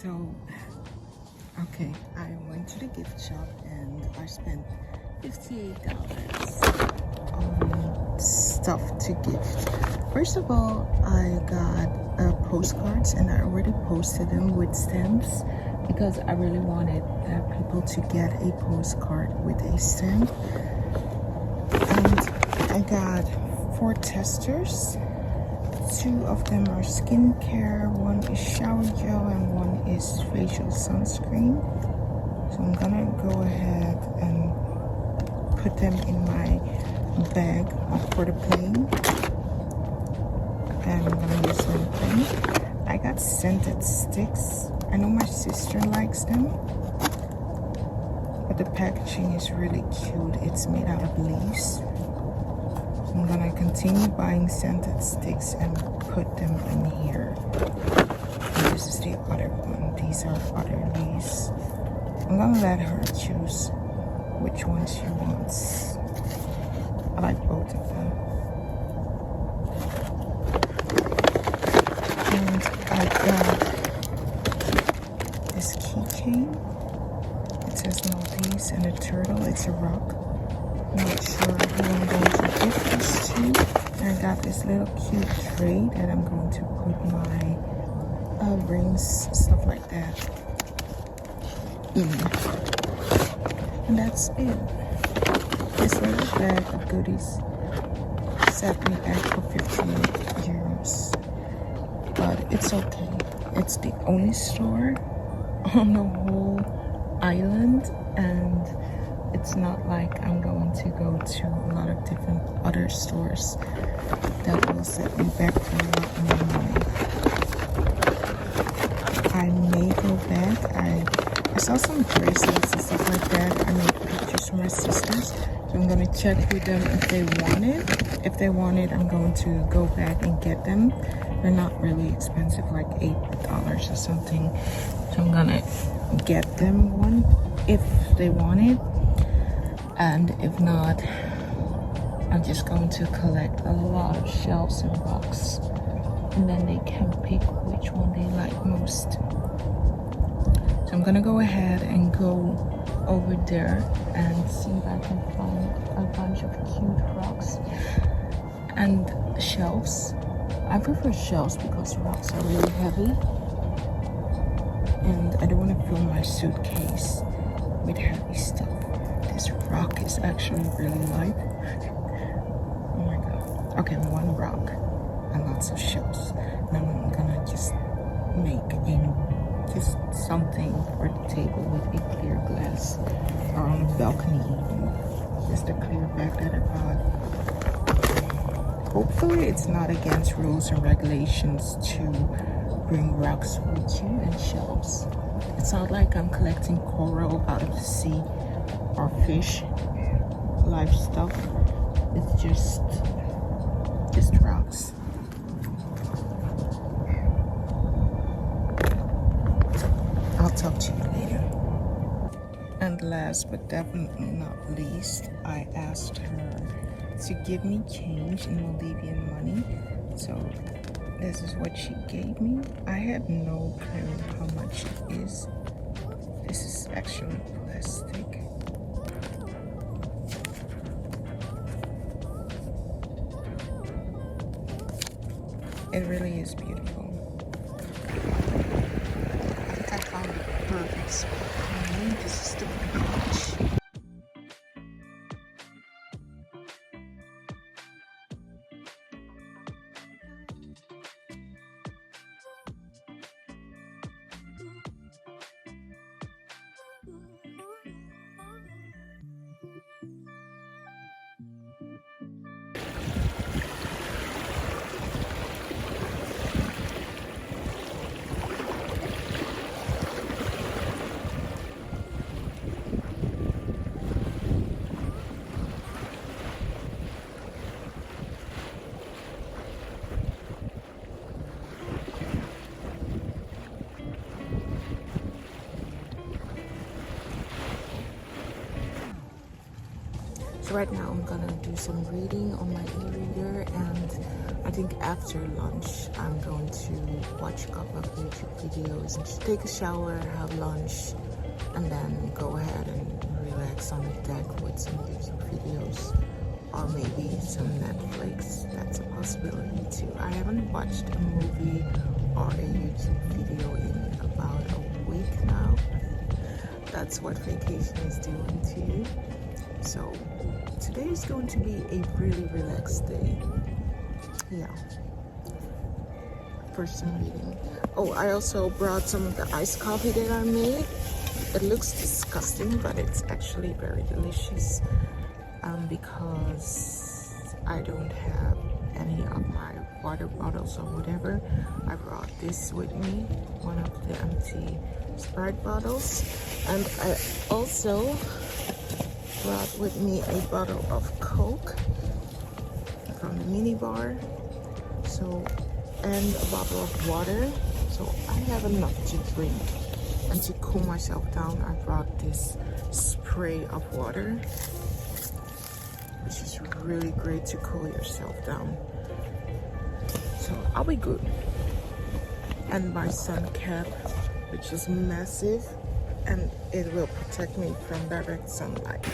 So, okay, I went to the gift shop and I spent $58 on stuff to gift. First of all, I got postcards and I already posted them with stamps because I really wanted people to get a postcard with a stamp. And I got 4 testers. 2 of them are skincare, 1 is shower gel, and 1 is facial sunscreen. So I'm gonna go ahead and put them in my bag for the plane. And I'm gonna use them plain. I got scented sticks. I know my sister likes them, but the packaging is really cute. It's made out of leaves. I'm gonna continue buying scented sticks and put them in here. And this is the other one. These are other leaves. I'm gonna let her choose which one she wants. I like both of them. And I got this keychain. It says Maldives and a turtle. It's a rock. Not sure who I'm going to gift this to. And I got this little cute tray that I'm going to put my rings, stuff like that, in. And that's it. This little bag of goodies set me back for 15 euros. But it's okay. It's the only store on the whole island, and it's not like I'm going to go to a lot of different other stores that will set me back for a lot more money. I may go back. I saw some bracelets and stuff like that. I made pictures for my sisters, so I'm gonna check with them if they want it. If they want it, I'm going to go back and get them. They're not really expensive, like $8 or something. So I'm gonna get them one if they want it. And if not, I'm just going to collect a lot of shells and rocks, and then they can pick which one they like most. So I'm gonna go ahead and go over there and see if I can find a bunch of cute rocks and shells. I prefer shells because rocks are really heavy, and I don't want to fill my suitcase with heavy stuff. This rock is actually really light. Oh my god. Okay, 1 rock and lots of shells. Now I'm gonna just make just something for the table with a clear glass, or on the balcony even. Just a clear bag that I bought. Hopefully it's not against rules and regulations to bring rocks with you and shells. It's not like I'm collecting coral out of the sea or fish, live stuff. It's just rocks. I'll talk to you later. And last but definitely not least, I asked her to give me change in Maldivian money. So this is what she gave me. I have no clue how much it is. This is actually plastic. It really is beautiful. I think I found the perfect spot. This is the beach. right now I'm gonna do some reading on my e-reader, and I think after lunch I'm going to watch a couple of YouTube videos, take a shower, have lunch, and then go ahead and relax on the deck with some YouTube videos, or maybe some Netflix. That's a possibility too. I haven't watched a movie or a YouTube video in about a week now. That's what vacation is doing to you. So today is going to be a really relaxed day. Yeah, for some reading. Oh, I also brought some of the iced coffee that I made. It looks disgusting, but it's actually very delicious, because I don't have any of my water bottles or whatever. I brought this with me, one of the empty Sprite bottles, and I also brought with me a bottle of Coke from the mini bar, so, and a bottle of water, so I have enough to drink. And to cool myself down, I brought this spray of water, which is really great to cool yourself down. So I'll be good. And my sun cap, which is massive, and it will protect me from direct sunlight.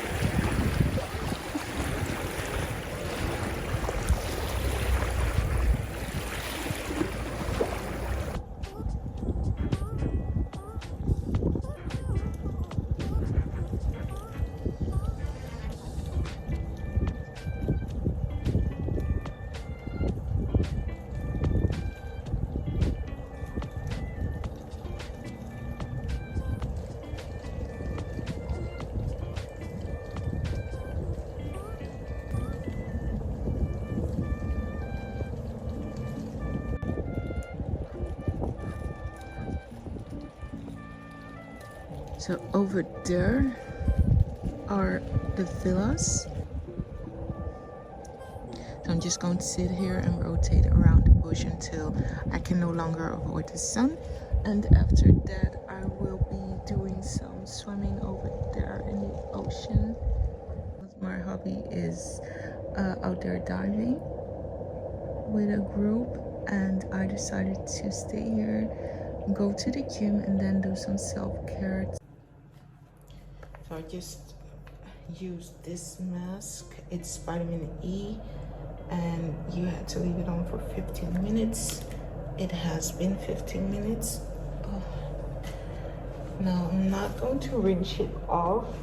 So over there are the villas. So I'm just going to sit here and rotate around the bush until I can no longer avoid the sun. And after that, I will be doing some swimming over there in the ocean. My hobby is out there diving with a group, and I decided to stay here, go to the gym, and then do some self-care. So I just used this mask. It's vitamin E, and you had to leave it on for 15 minutes. It has been 15 minutes. Oh. Now I'm not going to rinse it off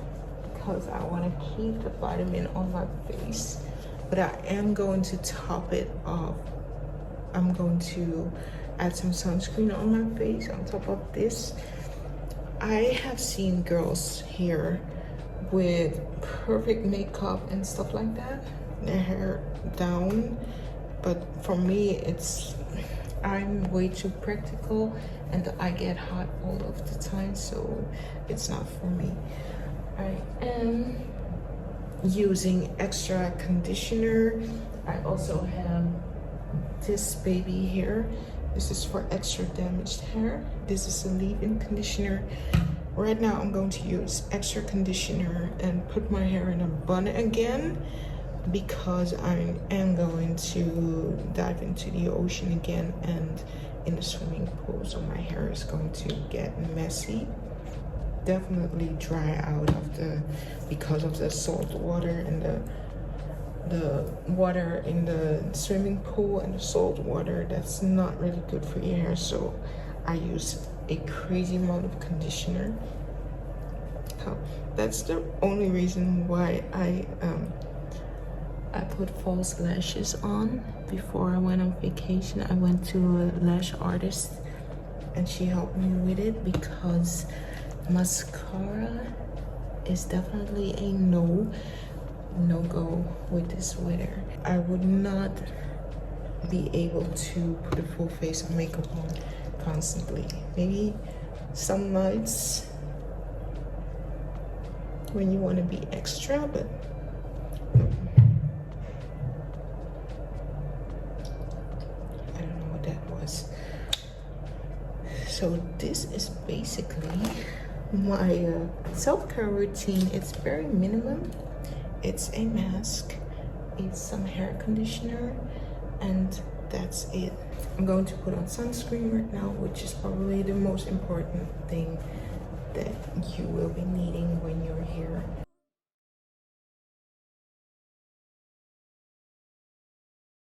because I want to keep the vitamin on my face, but I am going to top it off. I'm going to add some sunscreen on my face on top of this. I have seen girls here with perfect makeup and stuff like that, their hair down, but for me I'm way too practical and I get hot all of the time, so it's not for me. I am using extra conditioner. I also have this baby here. This is for extra damaged hair. This is a leave-in conditioner. Right now I'm going to use extra conditioner and put my hair in a bun again, because I am going to dive into the ocean again and in the swimming pool, so my hair is going to get messy. Definitely dry out because of the salt water and the water in the swimming pool and the salt water. That's not really good for your hair, so I use a crazy amount of conditioner. That's the only reason why I put false lashes on. Before I went on vacation, I went to a lash artist and she helped me with it, because mascara is definitely a no-go with this weather. I would not be able to put a full face of makeup on constantly. Maybe some nights when you want to be extra, but I don't know what that was. So this is basically my self-care routine. It's very minimum. it's a mask, it's some hair conditioner, and that's it. I'm going to put on sunscreen right now, which is probably the most important thing that you will be needing when you're here.